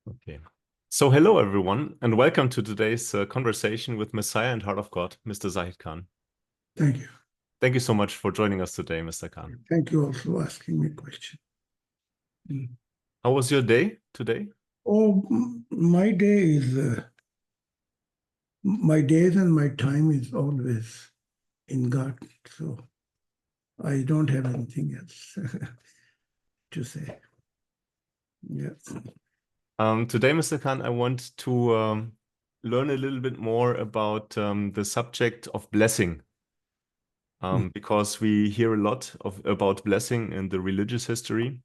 Okay. So hello, everyone, and welcome to today's conversation with Messiah and Heart of God, Mr. Zahid Khan. Thank you. Thank you so much for joining us today, Mr. Khan. Thank you also for asking me a question. How was your day today? Oh, my days and my time is always in God. So I don't have anything else to say. Yeah. Today, Mr. Khan, I want to learn a little bit more about the subject of blessing, because we hear a lot about blessing in the religious history,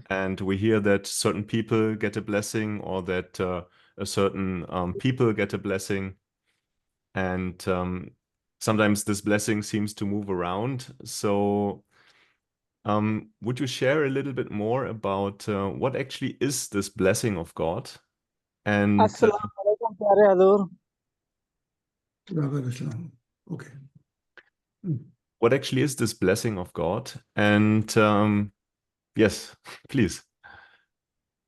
and we hear that certain people get a blessing or that a certain people get a blessing. And sometimes this blessing seems to move around. So would you share a little bit more about what actually is this blessing of God? And अस्सलाम वालेकुम प्यारे हजूर। Okay. what actually is this blessing of God? And yes, please,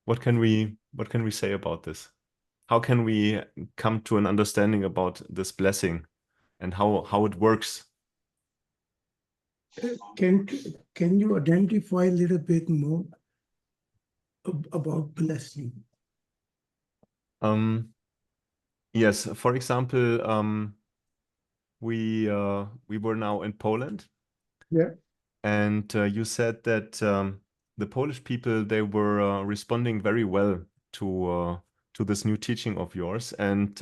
what can we say about this? How can we come to an understanding about this blessing and how it works? Can you identify a little bit more about blessing? Yes, for example, we were now in Poland. Yeah. And you said that the Polish people, they were responding very well to this new teaching of yours. And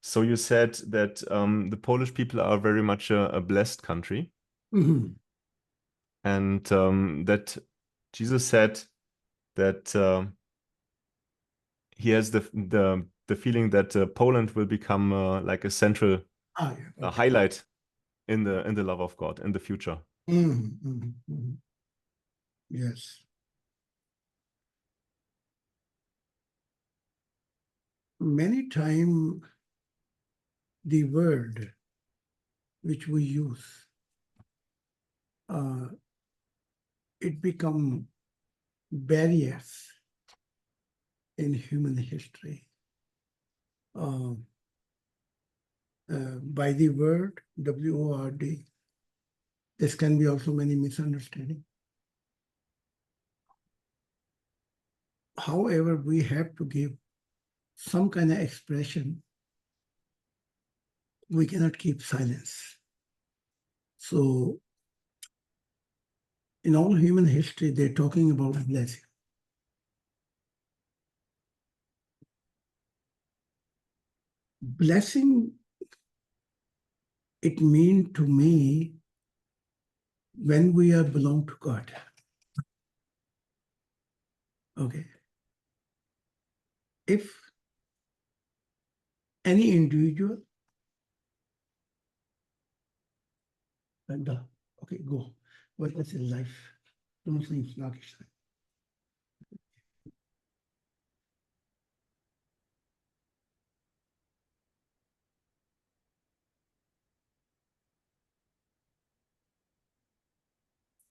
so you said that the Polish people are very much a blessed country. Mm-hmm. And that Jesus said that he has the feeling that Poland will become like a central highlight in the love of God in the future. Mm-hmm. Mm-hmm. Yes. Many times the word which we use, it become barriers in human history. By the word, W-O-R-D, this can be also many misunderstanding. However, we have to give some kind of expression. We cannot keep silence. So in all human history, they're talking about blessing. Blessing, it means to me when we are belong to God. Okay. If any individual, okay, go. What is life? Don't say it's not.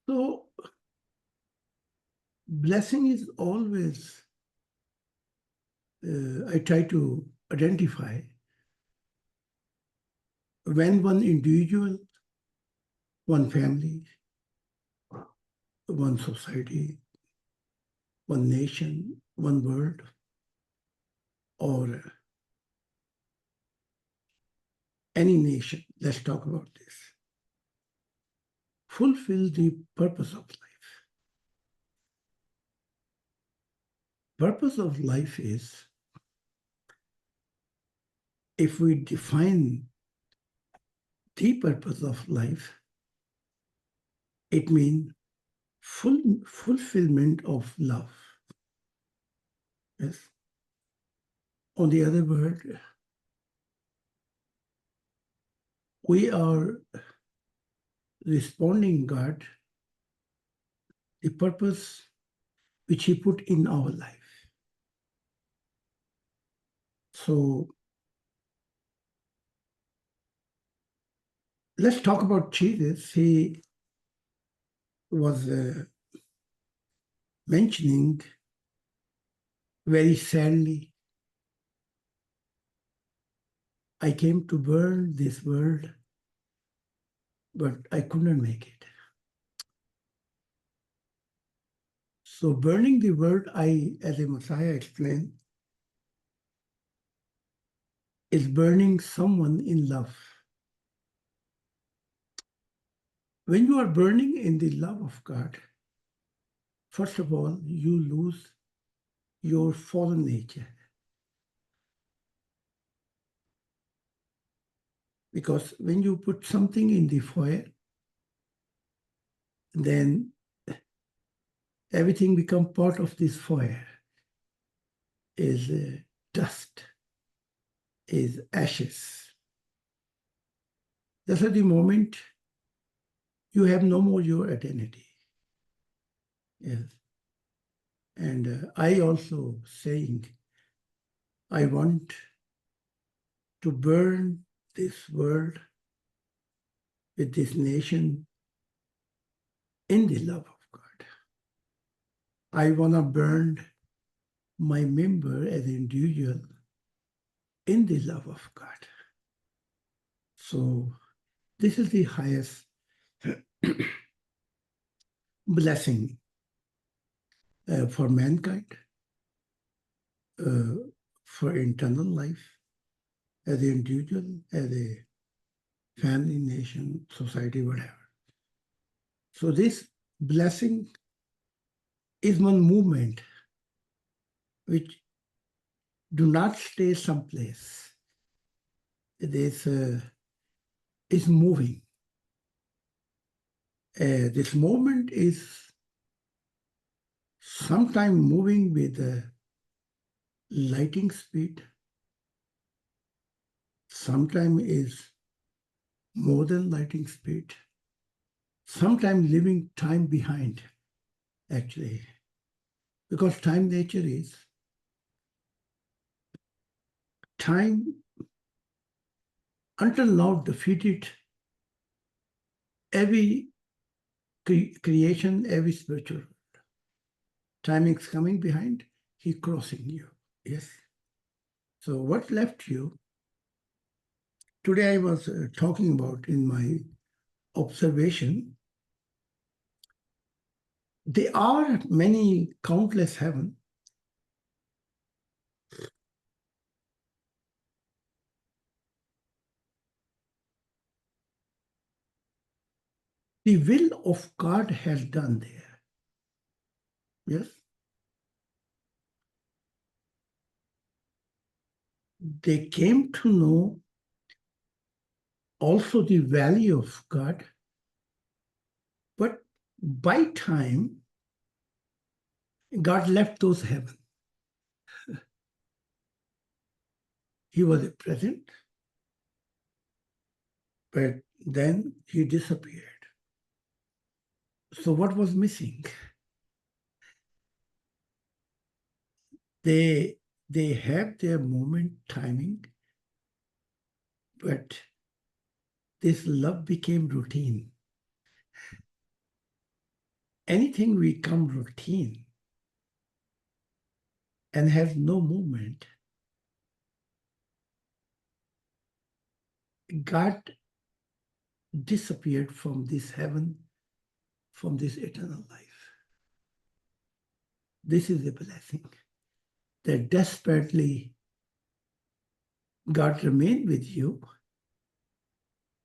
So blessing is always, I try to identify when one individual, one family, one society, one nation, one world, or any nation, let's talk about this, fulfill the purpose of life. Purpose of life is, if we define the purpose of life, it means fulfillment of love. Yes. On the other word, we are responding God the purpose which He put in our life. So let's talk about Jesus. He was mentioning very sadly, I came to burn this world, but I couldn't make it. So burning the world, as a Messiah explained, is burning someone in love. When you are burning in the love of God, first of all, you lose your fallen nature. Because when you put something in the fire, then everything becomes part of this fire, is dust, is ashes. That's at the moment you have no more your identity. Yes. And I also saying, I want to burn this world with this nation in the love of God. I want to burn my member as an individual in the love of God. So this is the highest blessing for mankind, for internal life, as an individual, as a family, nation, society, whatever. So this blessing is one movement which do not stay someplace. It is moving. This movement is sometimes moving with lighting speed, sometimes is more than lighting speed, sometimes leaving time behind, actually. Because time nature is, time until now defeated every creation, every spiritual. Time is coming behind, he crossing you. Yes. So what left you? Today I was talking about in my observation, there are many countless heaven. The will of God has done there. Yes. They came to know also the value of God, but by time, God left those heaven. He was present, but then he disappeared. So what was missing? They have their moment timing, but this love became routine. Anything become routine and has no movement, God disappeared from this heaven, from this eternal life. This is a blessing that desperately God remained with you.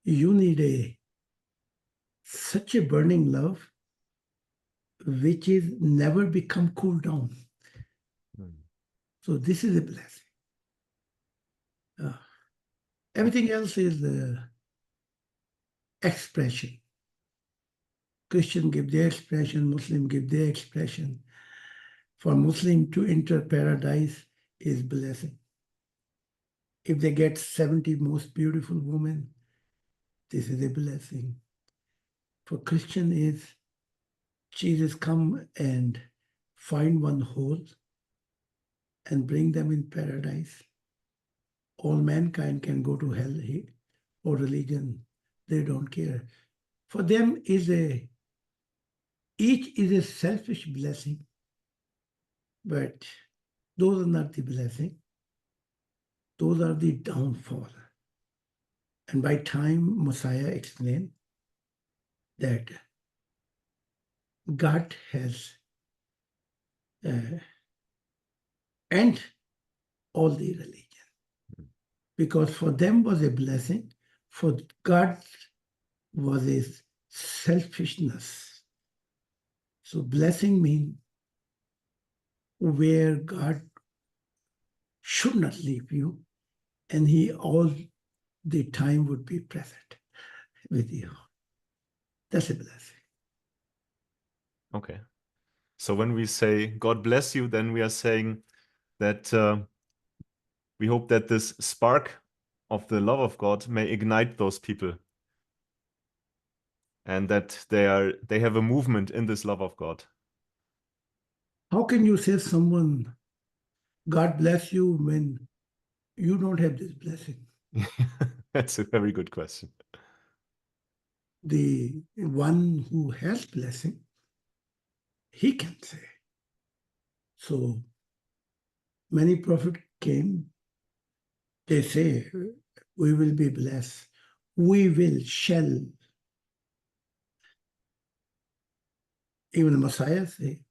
You need such a burning love which is never become cooled down. So this is a blessing. Everything else is expression. Christian give their expression, Muslim give their expression. For Muslim to enter paradise is blessing. If they get 70 most beautiful women, this is a blessing. For Christian is Jesus come and find one whole and bring them in paradise. All mankind can go to hell or religion. They don't care. For them each is a selfish blessing. But those are not the blessing. Those are the downfall. And by time Messiah explained that God has end all the religion. Because for them was a blessing, for God was a selfishness. So blessing means where God should not leave you, and he all the time would be present with you. That's a blessing. Okay. So when we say God bless you, then we are saying that we hope that this spark of the love of God may ignite those people, and that they have a movement in this love of God. How can you say someone, God bless you, when you don't have this blessing? That's a very good question. The one who has blessing, he can say. So many prophets came, they say, we will be blessed. We will, shall. Even the Messiah say,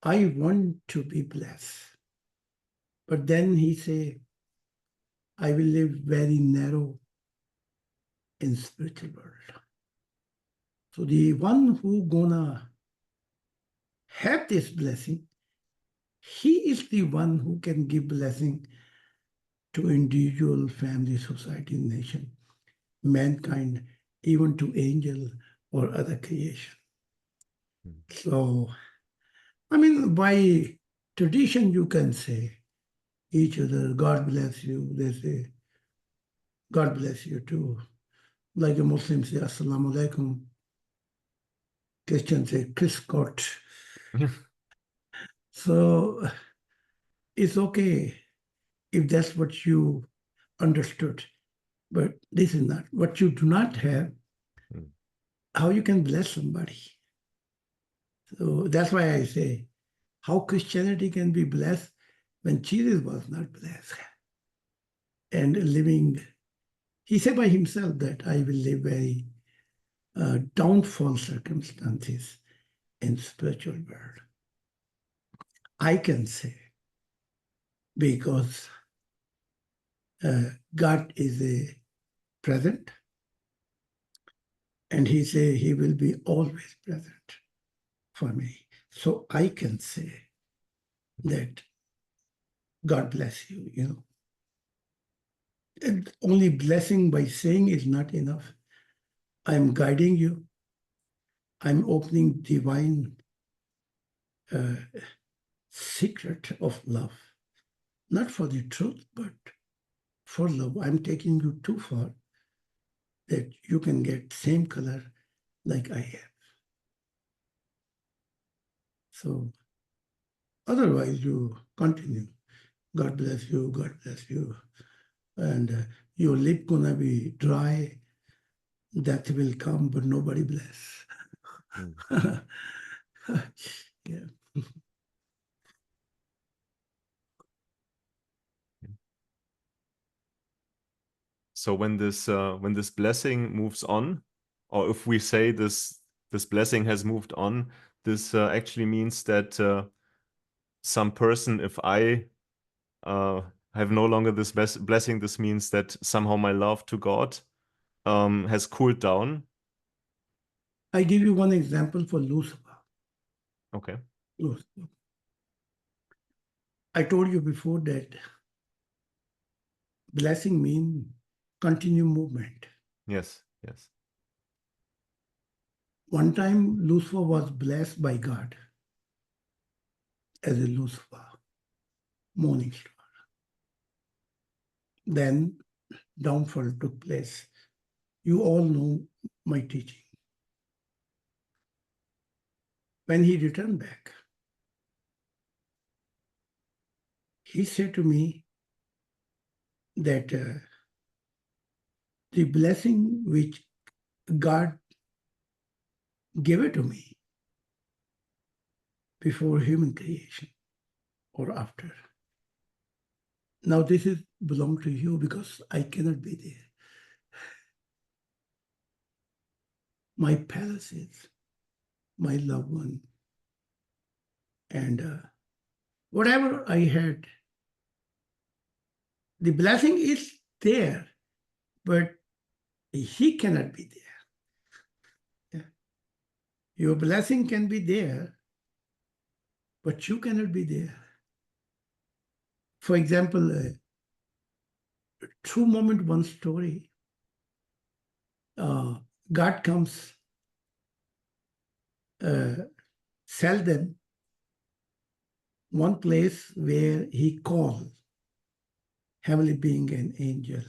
I want to be blessed. But then he say, I will live very narrow in spiritual world. So the one who gonna have this blessing, he is the one who can give blessing to individual, family, society, nation, mankind, even to angel or other creation. So, I mean, by tradition, you can say each other, God bless you. They say, God bless you too. Like a Muslim say, Assalamu alaikum. Christians say, Chris Scott. So it's okay if that's what you understood. But this is not. What you do not have, how you can bless somebody. So that's why I say, how Christianity can be blessed when Jesus was not blessed. And living, he said by himself that I will live very downfall circumstances in spiritual world. I can say, because God is a present, and he say he will be always present for me. So I can say that God bless you, you know. And only blessing by saying is not enough. I'm guiding you. I'm opening divine secret of love. Not for the truth, but for love. I'm taking you too far that you can get same color like I have. So otherwise you continue. God bless you, God bless you. And your lip gonna be dry. Death will come, but nobody bless. Yeah. So when this blessing moves on, or if we say this blessing has moved on, this actually means that some person, if I have no longer this blessing, this means that somehow my love to God has cooled down. I give you one example for Lucifer. Okay. Lucifer. I told you before that blessing means continue movement. Yes, yes. One time Lucifer was blessed by God as a Lucifer, morning star. Then downfall took place. You all know my teaching. When he returned back, he said to me that the blessing which God gave it to me before human creation, or after. Now this is belong to you because I cannot be there. My palaces, my loved one, and whatever I had, the blessing is there, but he cannot be there. Yeah. Your blessing can be there, but you cannot be there. For example, true moment, one story. God comes seldom one place where he calls heavenly being and angel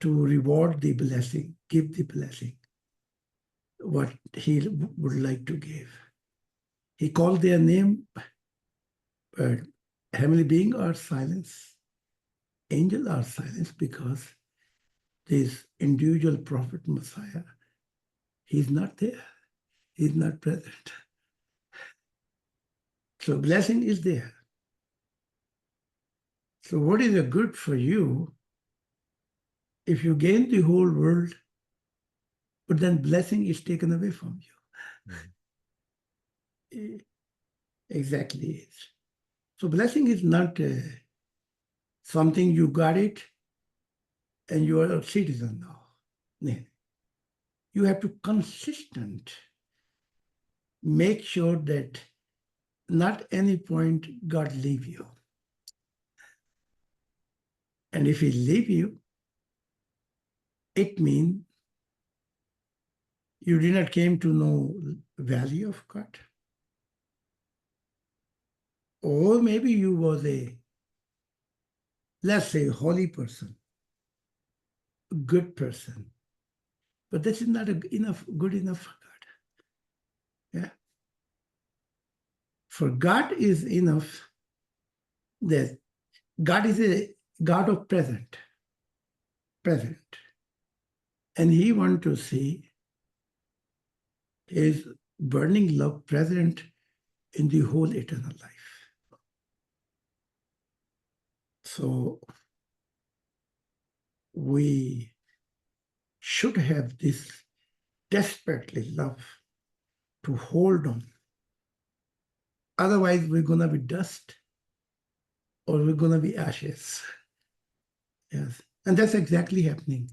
to reward the blessing, give the blessing, what he would like to give. He called their name, but heavenly being are silence, angel are silence, because this individual prophet Messiah, he's not there, he's not present. So blessing is there. So what is a good for you if you gain the whole world, but then blessing is taken away from you? Exactly. So blessing is not something you got it and you are a citizen now. No. You have to consistent make sure that not any point God leave you. And if he leave you, it means you did not came to know value of God. Or maybe you was a, let's say, holy person, a good person. But this is not good enough for God. Yeah. For God is enough that God is a God of present. And he wants to see his burning love present in the whole eternal life. So we should have this desperately love to hold on. Otherwise, we're going to be dust or we're going to be ashes. Yes. And that's exactly happening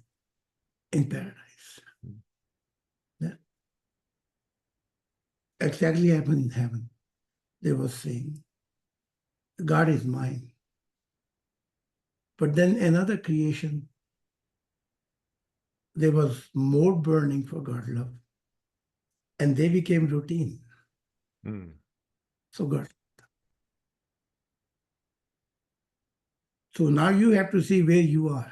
in paradise. Yeah. Exactly happened in heaven. They were saying, God is mine. But then another creation, there was more burning for God love. And they became routine. So God. So now you have to see where you are,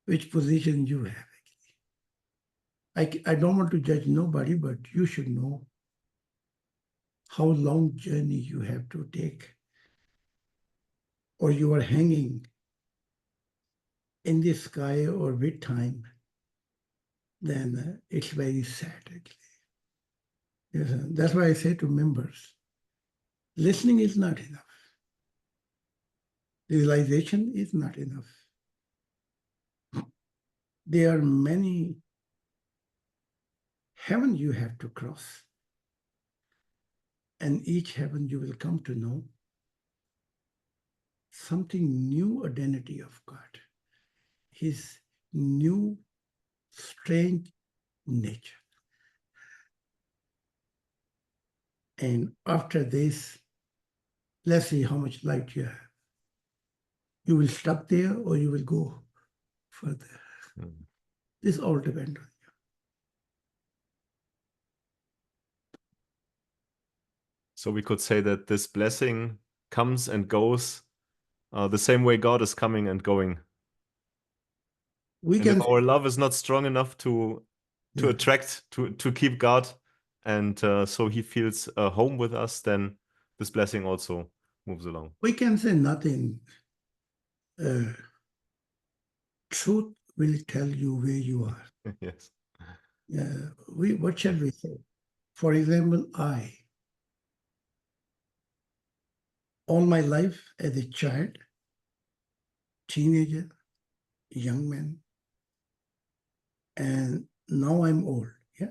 which position you have. I don't want to judge nobody, but you should know how long journey you have to take, or you are hanging in the sky or with time, then it's very sad actually. Yes, that's why I say to members, listening is not enough. Realization is not enough. There are many heaven you have to cross. And each heaven you will come to know something new identity of God, his new strange nature. And after this, let's see how much light you have. You will stop there or you will go further. This all depends on you. So we could say that this blessing comes and goes the same way God is coming and going. We And can if our love is not strong enough to attract, to keep God, and so he feels home with us, then this blessing also moves along. We can say nothing. Truth will tell you where you are. Yes. What shall we say? For example, I all my life as a child, teenager, young man, and now I'm old. Yeah,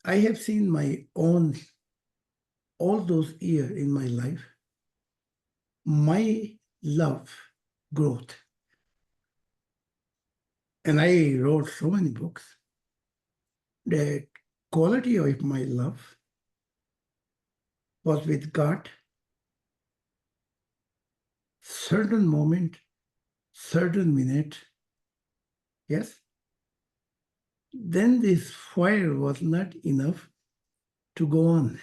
I have seen my own, all those years in my life, my love growth. And I wrote so many books. The quality of my love was with God. Certain moment, certain minute, yes. Then this fire was not enough to go on.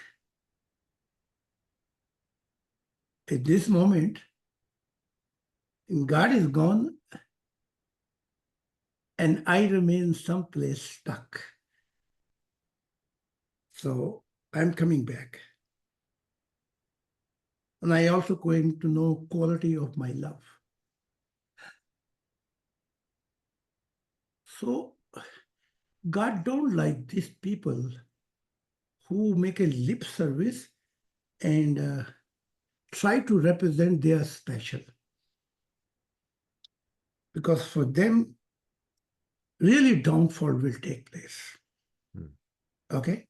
At this moment, God is gone and I remain someplace stuck. So I'm coming back. And I also going to know quality of my love. So God don't like these people who make a lip service and try to represent their special. Because for them, really downfall will take place. Okay?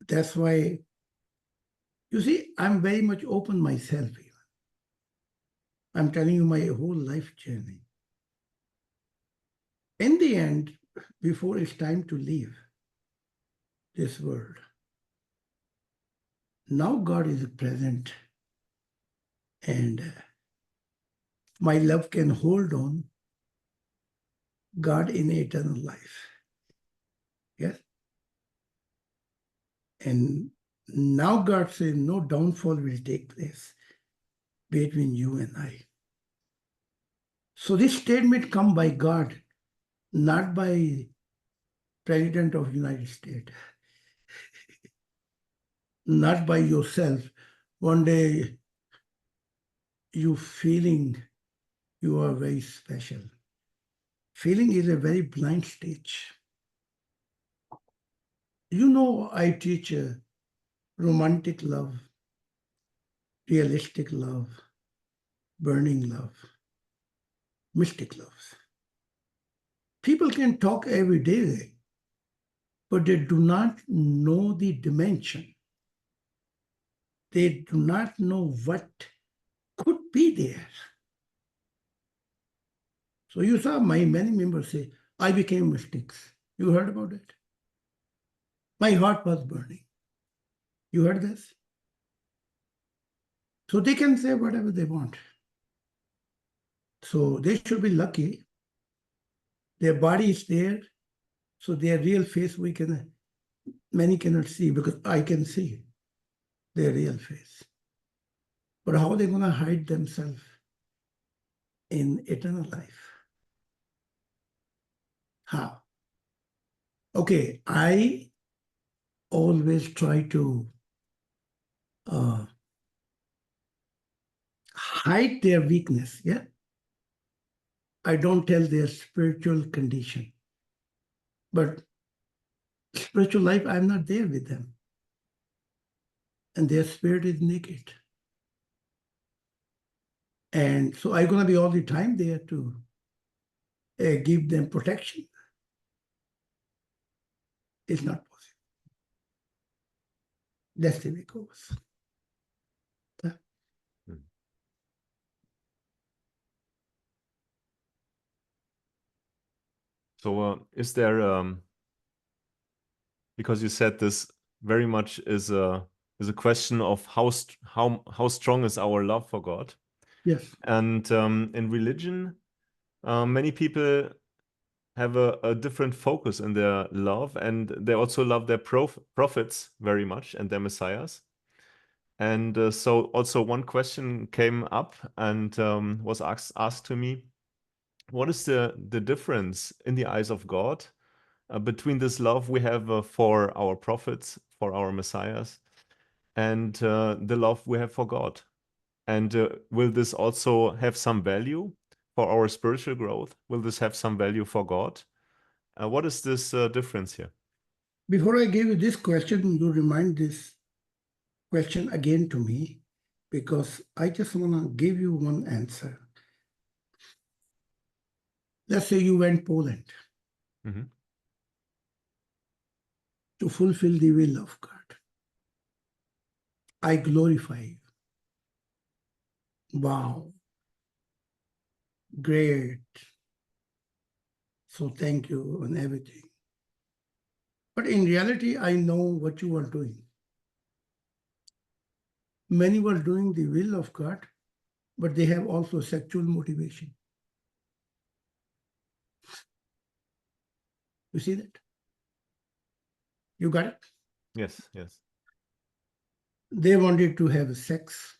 That's why, you see, I'm very much open myself here. I'm telling you my whole life journey. In the end, before it's time to leave this world, now God is present and my love can hold on God in eternal life. Yes? And now God says no downfall will take place between you and I. So this statement come by God, not by President of United States, not by yourself. One day you feeling you are very special. Feeling is a very blind stage. You know, I teach romantic love, realistic love, burning love, mystic love. People can talk every day, but they do not know the dimension. They do not know what could be there. So you saw my many members say, I became mystics. You heard about it? My heart was burning. You heard this? So they can say whatever they want. So they should be lucky. Their body is there, so their real face many cannot see because I can see their real face. But how are they going to hide themselves in eternal life? How? Okay, I always try to hide their weakness, yeah? I don't tell their spiritual condition. But spiritual life, I'm not there with them. And their spirit is naked. And so I'm going to be all the time there to give them protection. It's not possible. That's the way it goes. So is there, because you said this very much is a question of how strong is our love for God? Yes. And in religion, many people have a different focus in their love, and they also love their prophets very much and their messiahs. And so also one question came up and was asked to me, what is the difference in the eyes of God between this love we have for our prophets, for our messiahs, and the love we have for God? And will this also have some value for our spiritual growth? Will this have some value for God? What is this difference here? Before I give you this question, you remind this. question again to me, because I just want to give you one answer. Let's say you went Poland to fulfill the will of God. I glorify you. Wow. Great. So thank you and everything. But in reality, I know what you are doing. Many were doing the will of God, but they have also sexual motivation. You see that? You got it? Yes, yes. They wanted to have sex.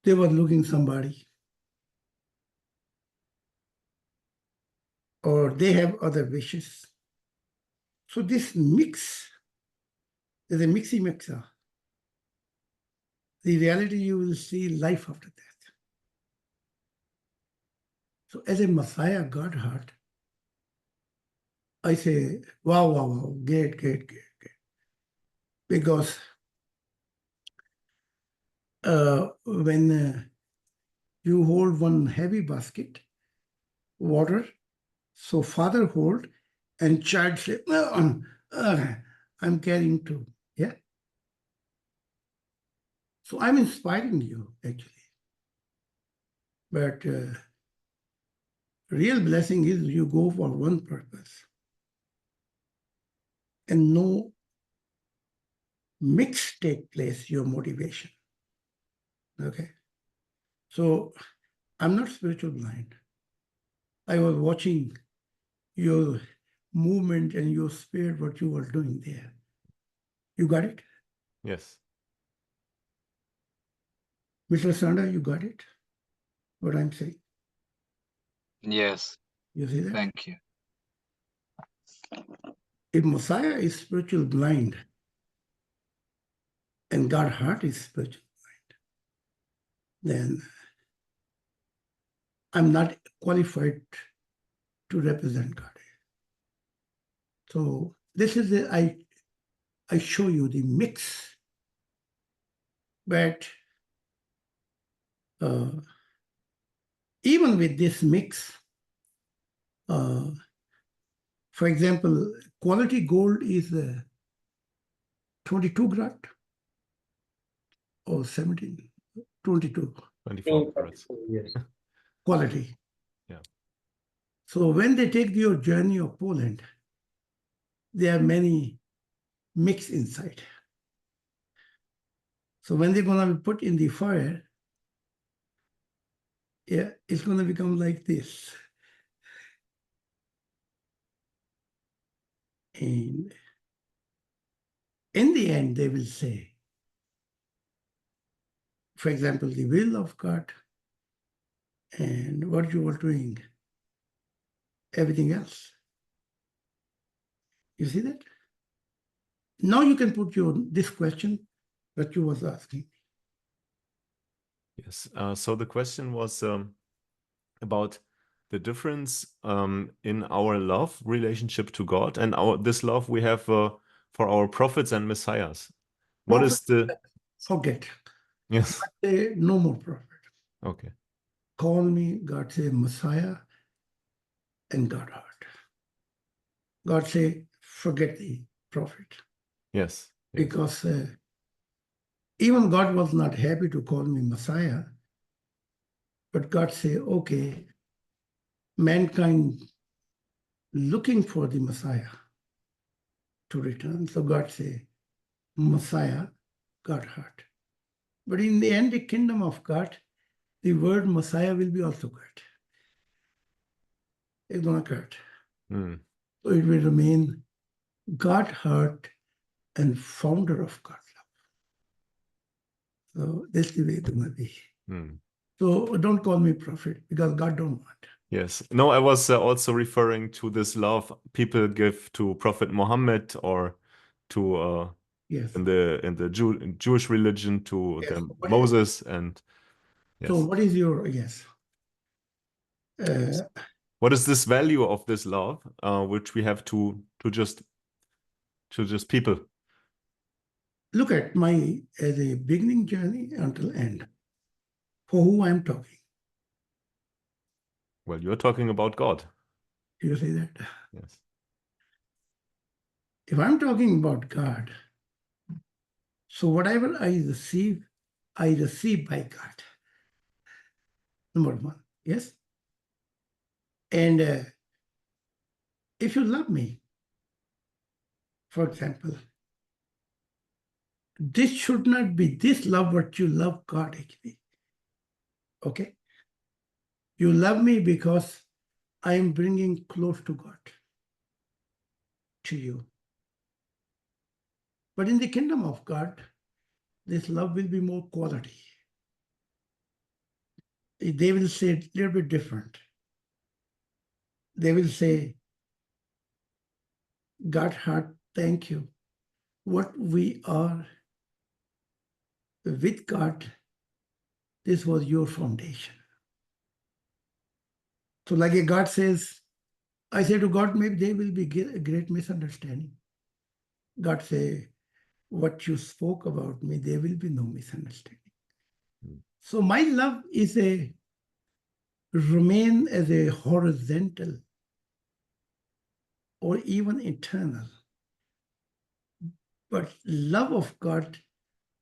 They were looking somebody. Or they have other wishes. So this mix is a mixy-mixa. The reality, you will see life after death. So as a Messiah God-heart, I say, wow, wow, wow, great, great, great, great. Because when you hold one heavy basket, water, so father hold and child say, I'm carrying two. Yeah. So I'm inspiring you, actually. But real blessing is you go for one purpose and no mix take place, your motivation. Okay. So I'm not spiritual blind. I was watching your movement and your spirit, what you were doing there. You got it? Yes. Mr. Sanda, you got it? What I'm saying? Yes, You see that? thank you. If Messiah is spiritual blind and God's heart is spiritual blind, then I'm not qualified to represent God. So this is I show you the mix, but even with this mix, for example, quality gold is 22 karat or 17, 22 24 carats. Yes. quality. Yeah. So when they take your journey of Poland, there are many mix inside. So when they're going to be put in the fire, yeah, it's going to become like this. And in the end, they will say, for example, the will of God and what you were doing, everything else. You see that? Now you can put this question that you was asking. Yes. So the question was about the difference in our love relationship to God and this love we have for our prophets and messiahs. What is the... Forget. Yes. Say no more prophet. Okay. Call me, God say Messiah and God heart. God say, forget the prophet. Yes. Yes. Because even God was not happy to call me Messiah, but God say, okay, mankind looking for the Messiah to return. So God say, Messiah, God heart. But in the end, the kingdom of God, the word Messiah will be also God. It's not God. Mm. So it will remain God heart and founder of God's love. So that's the way it's going to be. Mm. So don't call me prophet because God don't want. Yes. No, I was also referring to this love people give to Prophet Muhammad or to Yes. in the Jewish religion to Yes. Moses and yes. So what is your yes? What is this value of this love, which we have to just people? look at my as a beginning journey until end. For who I'm talking. Well, you're talking about God. You see that? Yes. If I'm talking about God, so whatever I receive by God. Number one, yes? And if you love me, for example, this should not be this love what you love God actually. Okay? You love me because I am bringing close to God, to you. But in the kingdom of God, this love will be more quality. They will say it a little bit different. They will say, God heart, thank you. What we are with God, this was your foundation. So like a God says, I say to God, maybe there will be a great misunderstanding. God say, what you spoke about me, there will be no misunderstanding. So my love is remain as a horizontal or even eternal. But love of God,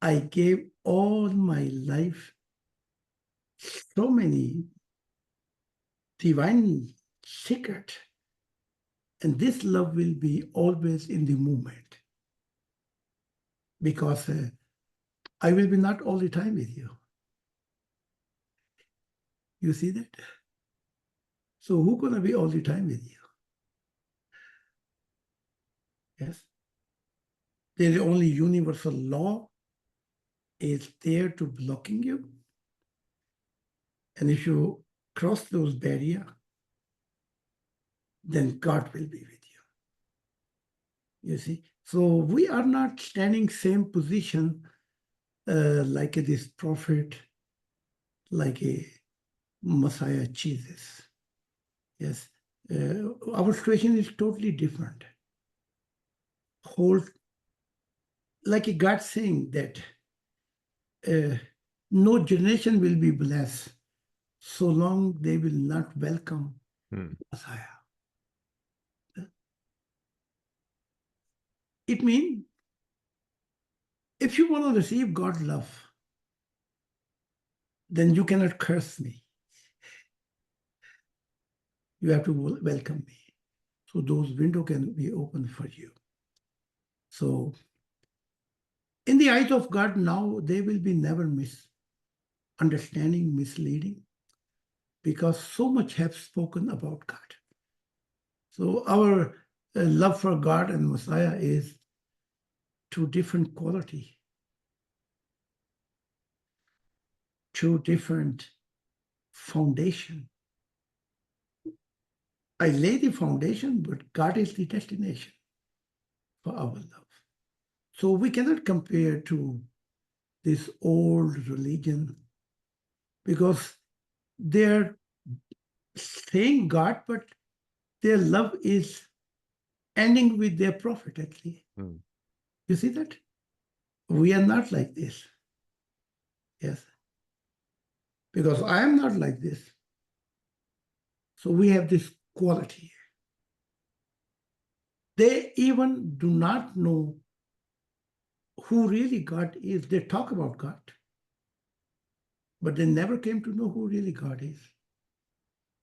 I gave all my life so many divine secret. And this love will be always in the moment. Because I will be not all the time with you. You see that? So who's going to be all the time with you? Yes. The only universal law is there to blocking you. And if you cross those barriers, then God will be with you. You see? So we are not standing same position like this prophet, like a Messiah Jesus. Yes. Our situation is totally different. Whole, like a God saying that no generation will be blessed so long they will not welcome Messiah. It means if you want to receive God's love, then you cannot curse me. You have to welcome me. So those windows can be open for you. So in the eyes of God now, they will be never misunderstanding, misleading, because so much have spoken about God. So our love for God and Messiah is two different quality, two different foundation. I lay the foundation, but God is the destination for our love. So we cannot compare to this old religion because they're saying God, but their love is ending with their prophet, actually. You see that? We are not like this. Yes. Because I am not like this. So we have this quality. They even do not know who really God is. They talk about God, but they never came to know who really God is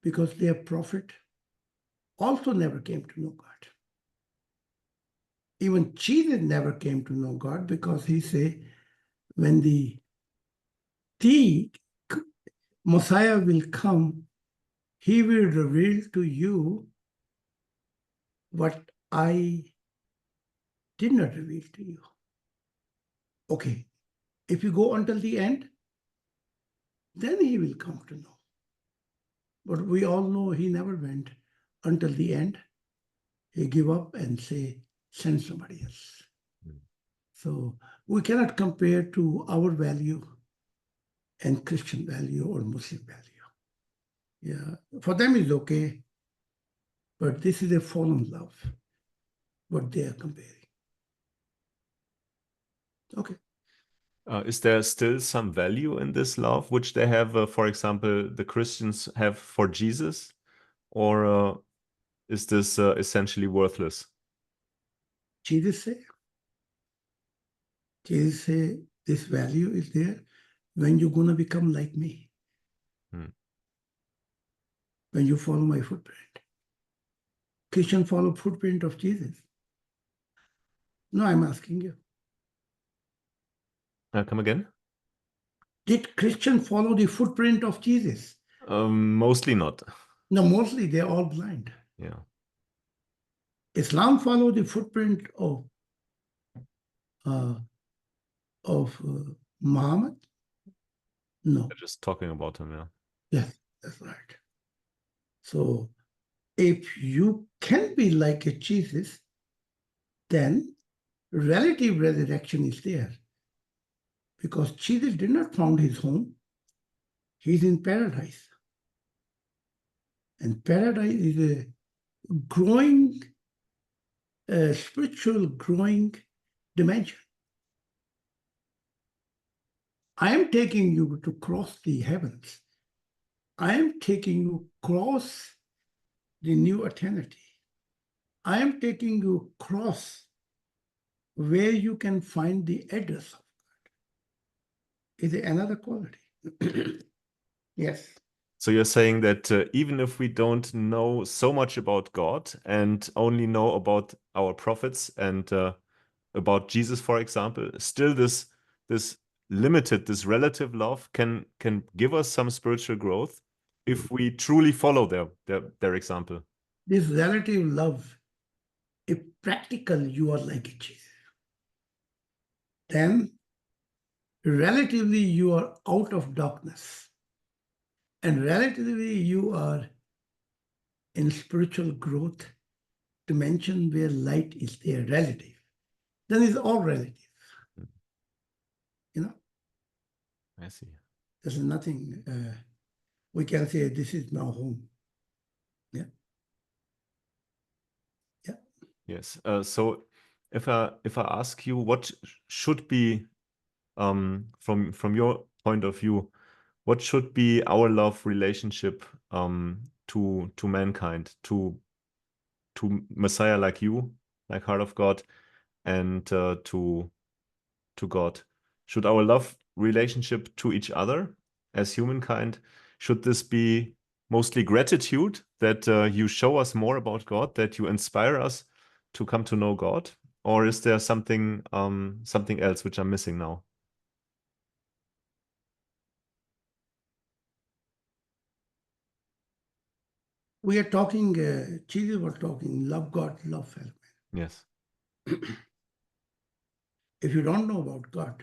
because their prophet also never came to know God. Even Jesus never came to know God because he said, when the Messiah will come, he will reveal to you what I did not reveal to you. Okay, if you go until the end, then he will come to know. But we all know he never went until the end. He give up and say, send somebody else. So we cannot compare to our value and Christian value or Muslim value. Yeah, for them it's okay, but this is a fallen love, what they are comparing. Okay. Is there still some value in this love, which they have, for example, the Christians have for Jesus? Or is this essentially worthless? Jesus say this value is there when you're going to become like me. When you follow my footprint. Christian follow footprint of Jesus. No, I'm asking you. Come again? Did Christian follow the footprint of Jesus? Mostly not. No, mostly they're all blind. Yeah. Islam follow the footprint of Muhammad? No. They're just talking about him, yeah. Yes, that's right. So if you can be like a Jesus, then relative resurrection is there. Because Jesus did not found his home. He's in paradise. And paradise is a growing, spiritual growing dimension. I am taking you to cross the heavens. I am taking you across the new eternity. I am taking you across where you can find the address of God. Is another quality. Yes. So you're saying that even if we don't know so much about God and only know about our prophets and about Jesus, for example, still this limited, this relative love can give us some spiritual growth if we truly follow their example. This relative love, if practical, you are like a Jesus. Then relatively you are out of darkness. And relatively you are in spiritual growth dimension where light is there, relative. Then it's all relative. You know? I see. There's nothing we can say this is now home. Yeah. Yeah. Yes. So if I ask you what should be from your point of view, what should be our love relationship to mankind, to Messiah like you, like Heart of God, and to God? Should our love relationship to each other as humankind, should this be mostly gratitude that you show us more about God, that you inspire us to come to know God, or is there something else which I'm missing now? We are talking, Jesus was talking, love God, love fellow man. Yes. If you don't know about God,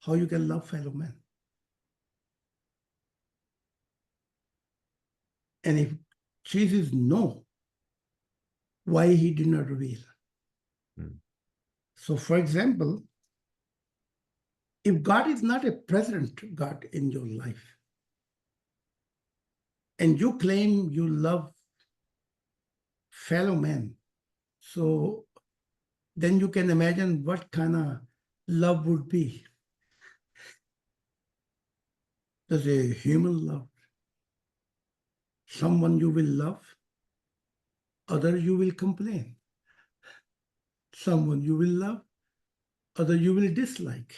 how you can love fellow man? And if Jesus know, why he did not reveal? So for example, if God is not a present God in your life, and you claim you love fellow men, so then you can imagine what kind of love would be. There's a human love. Someone you will love, other you will complain. Someone you will love, other you will dislike.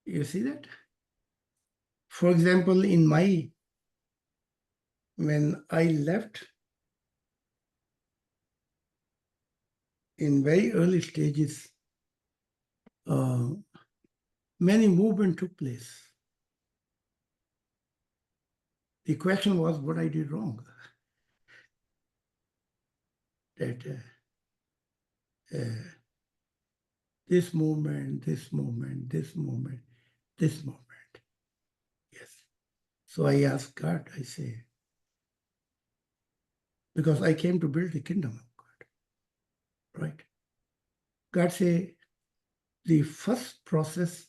You see that? For example, when I left in very early stages, many movements took place. The question was what I did wrong. That this movement, this movement, this movement, this movement. Yes. So I asked God, I say, because I came to build the kingdom of God, right? God say, the first process,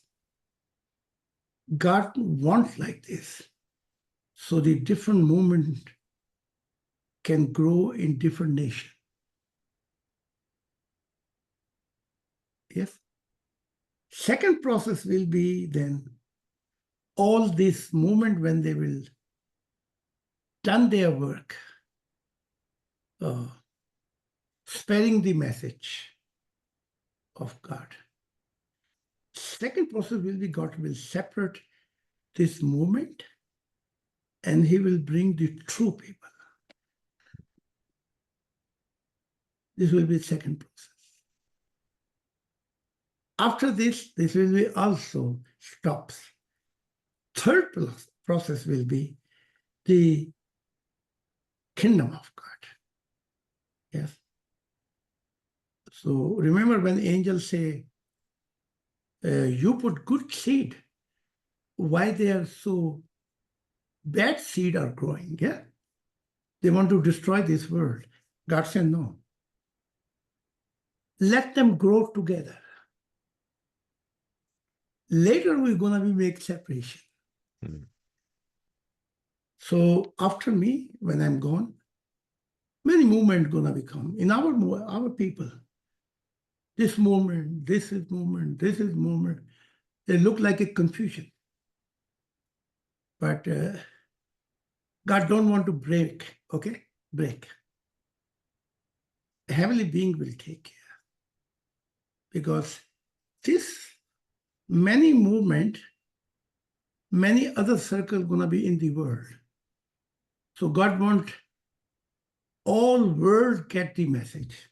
God wants like this. So the different movement can grow in different nations. Yes. Second process will be then all this moment when they will done their work, spreading the message of God. Second process will be God will separate this movement and he will bring the true people. This will be the second process. After this will be also stops. Third process will be the kingdom of God. Yes. So remember when angels say, you put good seed, why they are so bad seed are growing, yeah? They want to destroy this world. God said, no. Let them grow together. Later, we're going to make separation. So after me, when I'm gone, many movements going to become. In our people, this movement, this is movement, this is movement. They look like a confusion. But God don't want to break, okay? Break. A heavenly being will take care. Because this many movement, many other circles going to be in the world. So God wants all world get the message.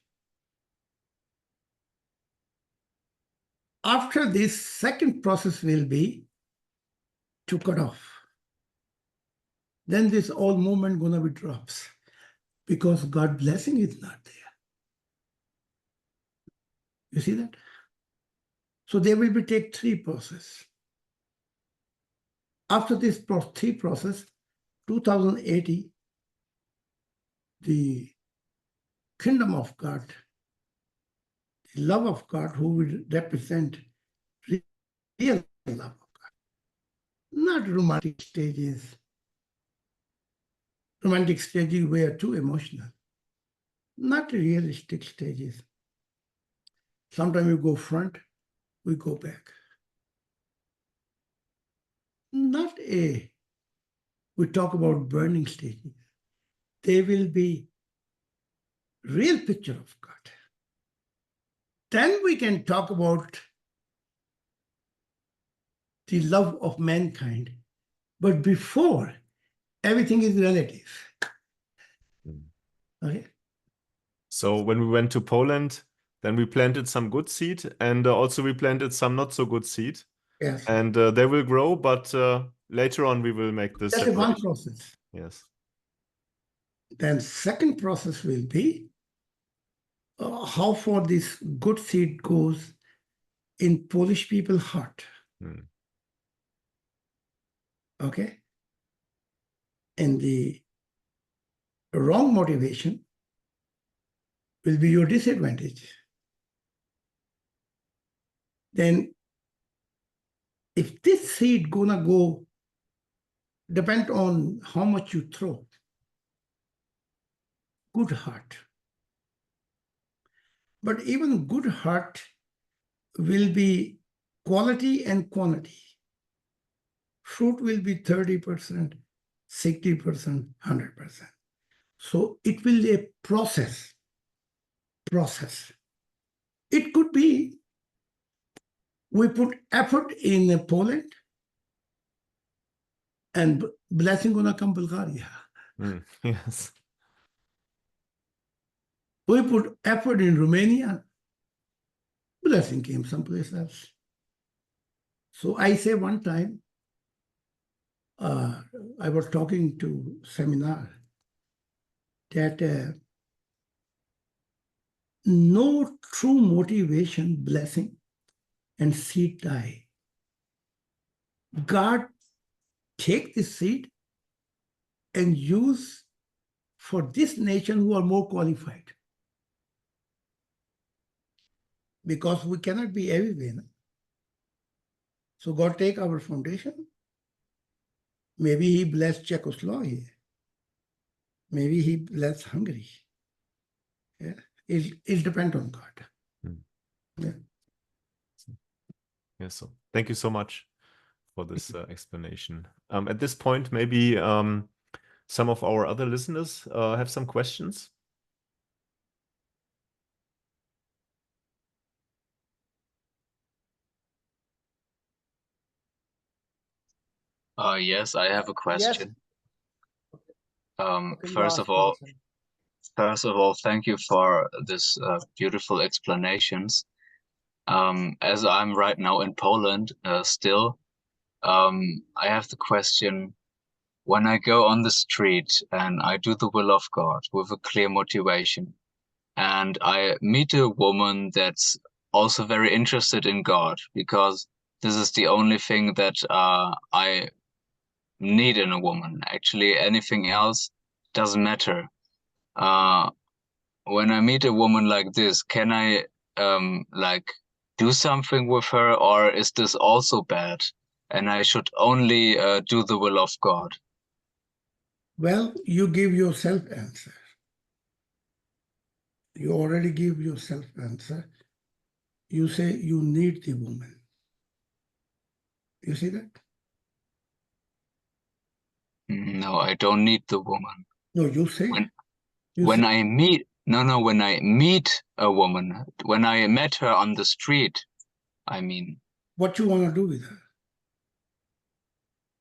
After this, second process will be to cut off. Then this all movement going to be drops because God's blessing is not there. You see that? So there will be take three process. After this three process, 2080, the kingdom of God, the love of God who will represent real love of God, not romantic stages. Romantic stages were too emotional, not realistic stages. Sometimes we go front, we go back. We talk about burning stages. They will be real picture of God. Then we can talk about the love of mankind. But before, everything is relative. Okay? So when we went to Poland, then we planted some good seed, and also we planted some not so good seed. Yes. And they will grow, but later on we will make this. That's one process. Yes. Then second process will be how far this good seed goes in Polish people's heart. Okay? And the wrong motivation will be your disadvantage. Then if this seed gonna go, depend on how much you throw. Good heart. But even good heart will be quality and quantity. Fruit will be 30%, 60%, 100%. So it will be a process. It could be we put effort in Poland and blessing gonna come Bulgaria. Yes. We put effort in Romania, blessing came someplace else. So I say one time, I was talking to seminar that no true motivation, blessing, and seed die. God take this seed and use for this nation who are more qualified. Because we cannot be everywhere. So God take our foundation. Maybe he blessed Czechoslovakia. Maybe he blessed Hungary. Yeah. It depends on God. Yeah. Yes. So thank you so much for this explanation. At this point, maybe some of our other listeners have some questions. Yes, I have a question. Okay, you First ask of all, question. thank you for this beautiful explanations. As I'm right now in Poland, still, I have the question, when I go on the street and I do the will of God with a clear motivation, and I meet a woman that's also very interested in God, because this is the only thing that I need in a woman. Actually, anything else doesn't matter. When I meet a woman like this, can I like do something with her, or is this also bad? And I should only do the will of God. Well, you give yourself answer. You already give yourself answer. You say you need the woman. You see that? No, I don't need the woman. No, you say. When I meet a woman, when I met her on the street, I mean, what you want to do with her?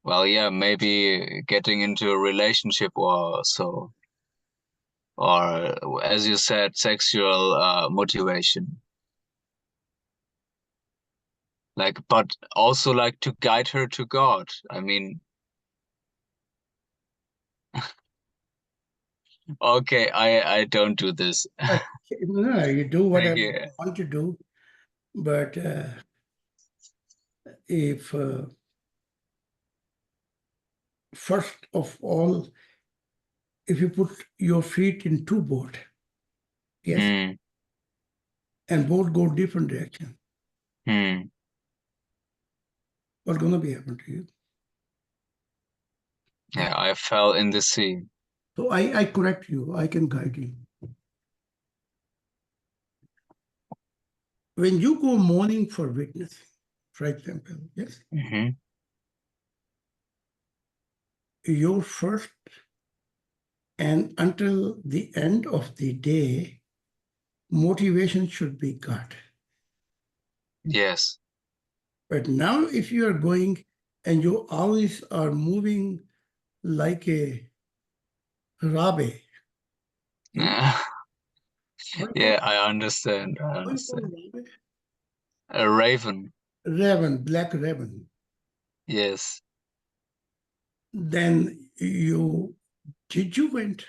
well, yeah, maybe getting into a relationship or so, or as you said, sexual motivation. Like, but also like to guide her to God. I mean, okay, I don't do this. No, you do whatever you. you want to do, but if first of all, if you put your feet in two boat, yes, and both go different direction, what's going to be happen to you? Yeah, I fell in the sea. So I correct you. I can guide you. When you go mourning for witness, for example, yes, your first and until the end of the day, motivation should be God. Yes. But now if you are going and your eyes are moving like a rabe. Yeah, I understand. A raven. Raven, black raven. Yes. Then did you went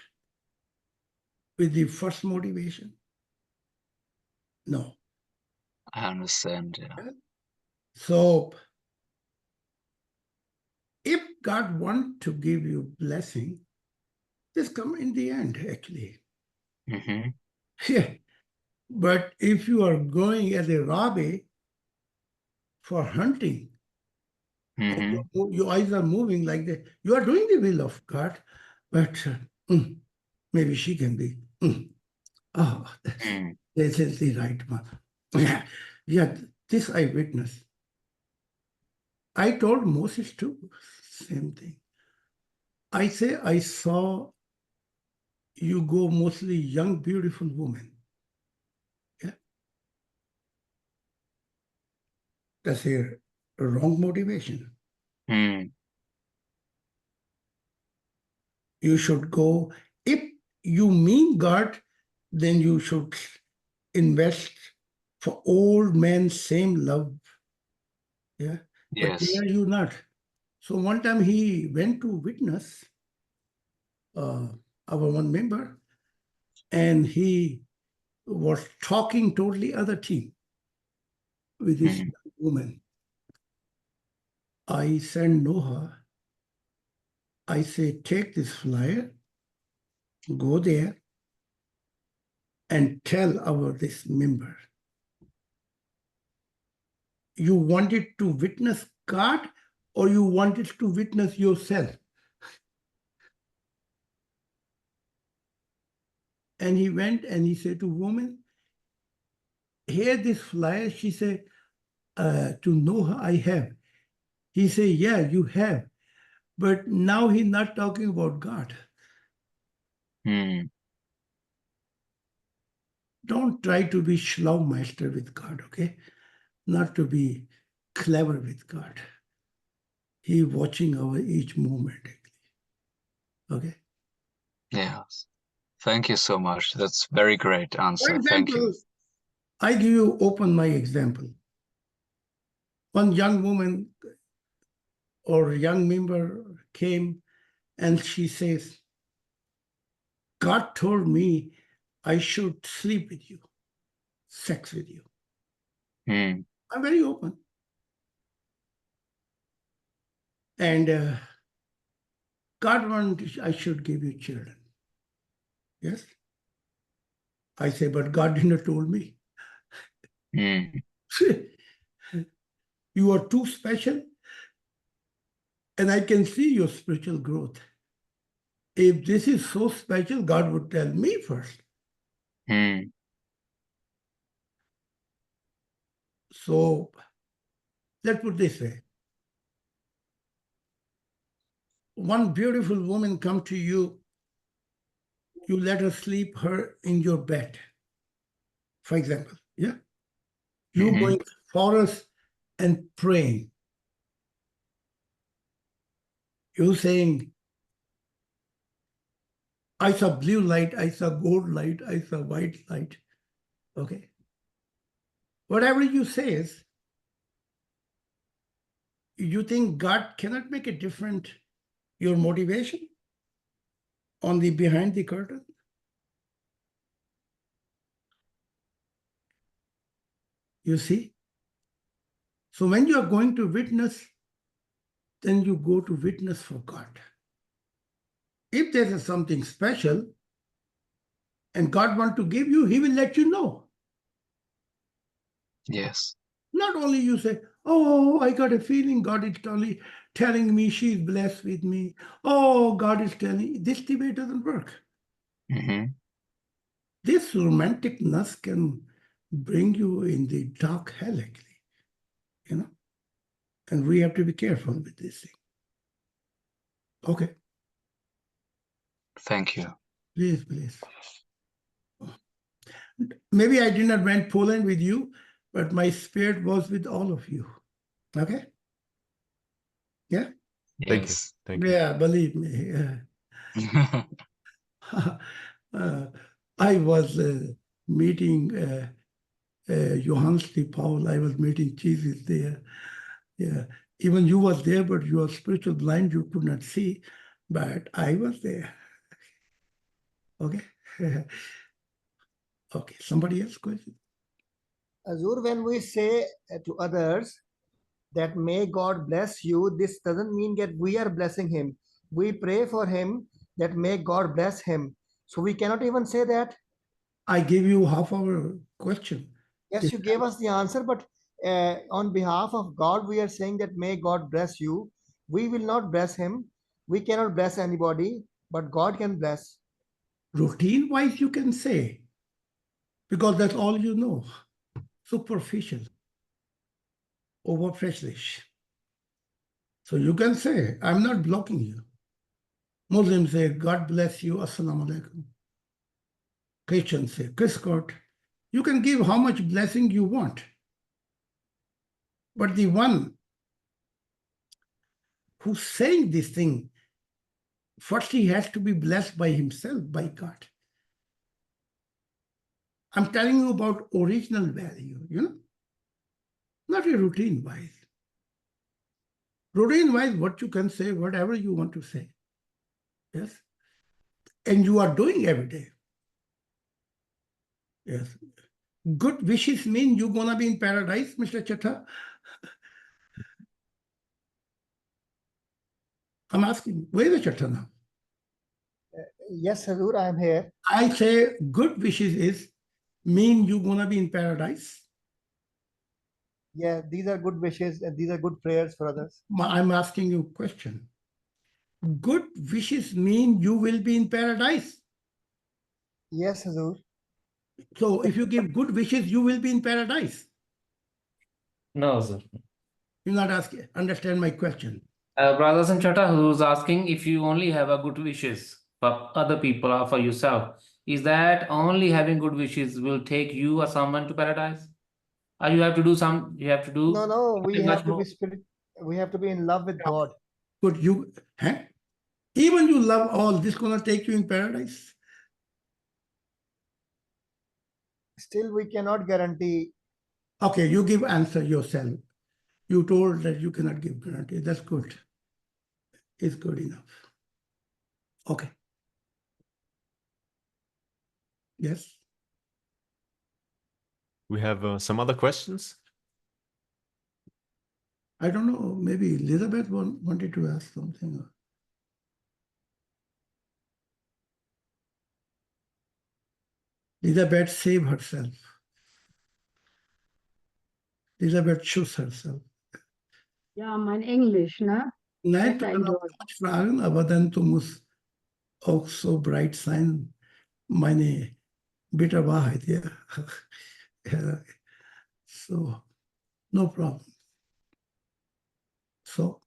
with the first motivation? No. I understand, yeah. So if God wants to give you blessing, just come in the end, actually. Yeah. But if you are going as a rabbi for hunting, and your eyes are moving like that, you are doing the will of God, but maybe she can be. Oh, this is the right one. Yeah, this I witnessed. I told Moses too, same thing. I say I saw you go mostly young, beautiful woman. Yeah. That's a wrong motivation. You should go, if you mean God, then you should invest for old men, same love. Yeah. But Yes. here you not. So one time he went to witness our one member, and he was talking totally other team with this woman. I sent Noah. I say, take this flyer, go there, and tell this member, you wanted to witness God or you wanted to witness yourself? And he went and he said to woman, here this flyer. She said, to know I have. He say, yeah, you have. But now he's not talking about God. Don't try to be Schlaumeister with God, okay? Not to be clever with God. He watching our each movement, okay? Yes. Thank you so much. That's very great For answer. example, Thank you. I give you open my example. One young woman or young member came and she says, God told me I should sleep with you, sex with you. I'm very open. And God wanted I should give you children. Yes? I say, but God didn't told me. You are too special, and I can see your spiritual growth. If this is so special, God would tell me first. So let's put this way. One beautiful woman come to you, you let her sleep her in your bed, for example. Yeah. You going to forest and praying. You saying, I saw blue light, I saw gold light, I saw white light. Okay. Whatever you say is, you think God cannot make it different, your motivation on the behind the curtain? You see? So when you are going to witness, then you go to witness for God. If there is something special and God wants to give you, he will let you know. Yes. Not only you say, oh, I got a feeling God is telling me she's blessed with me. Oh, God is telling, this debate doesn't work. This romanticness can bring you in the dark hell, actually, you know, and we have to be careful with this thing. Okay. Thank you. Please, please. Maybe I did not went Poland with you, but my spirit was with all of you. Okay? Yeah? Thank you. Yes. Thank you. Yeah, believe me. I was meeting Johannes the Paul. I was meeting Jesus there. Yeah. Even you was there, but you are spiritual blind. You could not see, but I was there. Okay. Okay. Somebody else question? Azur, when we say to others that may God bless you, this doesn't mean that we are blessing him. We pray for him that may God bless him. So we cannot even say that. I gave you half our question. Yes, you gave us the answer, but on behalf of God, we are saying that may God bless you. We will not bless him. We cannot bless anybody, but God can bless. Routine-wise, you can say, because that's all you know. Superficial, overprecious. So you can say, I'm not blocking you. Muslims say, God bless you, assalamu alaikum. Christians say, Chris God. You can give how much blessing you want. But the one who's saying this thing, first he has to be blessed by himself, by God. I'm telling you about original value, you know, not a routine-wise. Routine-wise, what you can say, whatever you want to say. Yes. And you are doing every day. Yes. Good wishes mean you're going to be in paradise, Mr. Chatta? I'm asking, where is Chatta now? Yes, Hazur, I am here. I say good wishes is mean you're going to be in paradise. Yeah, these are good wishes and these are good prayers for others. I'm asking you a question. Good wishes mean you will be in paradise. Yes, Hazur. So if you give good wishes, you will be in paradise. No, sir. You not understand my question. Brother Sanchata, who's asking if you only have a good wishes for other people or for yourself, is that only having good wishes will take you or someone to paradise? Or you have to do you have to do No, we something have much to more? be we have to be in love with God. But even you love all, this gonna take you in paradise? Still, we cannot guarantee. Okay, you give answer yourself. You told that you cannot give guarantee. That's good. It's good enough. Okay. Yes. We have some other questions. I don't know. Maybe Elizabeth wanted to ask something. Elizabeth save herself. Elizabeth choose herself. Ja, mein Englisch, ne? Nein, Besser du in kannst Deutsch. nicht fragen, aber dann du musst auch so breit sein. Meine bitter Wahrheit, ja. Yeah. So, no problem. So,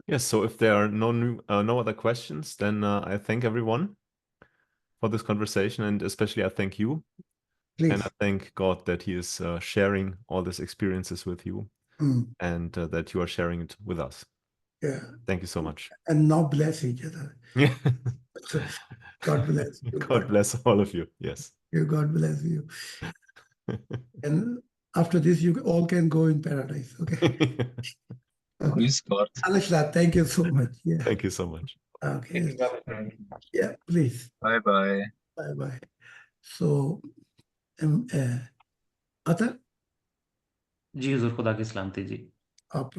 Yes, so if there are no other questions, then I thank everyone for this conversation, and especially I thank you. please. And I thank God that He is sharing all these experiences with you, and that you are sharing it with us. Yeah. Thank you so much. And now bless each other. God bless you. God bless all of you. Yes. God bless you. And after this, you all can go in paradise. Okay. Grüß Gott. Alishla, thank you so much. Yeah. Thank you so much. Okay. Yeah, please. Bye bye. Bye bye. So, Atar, जी हुजूर, खुदा की सलामती जी। आप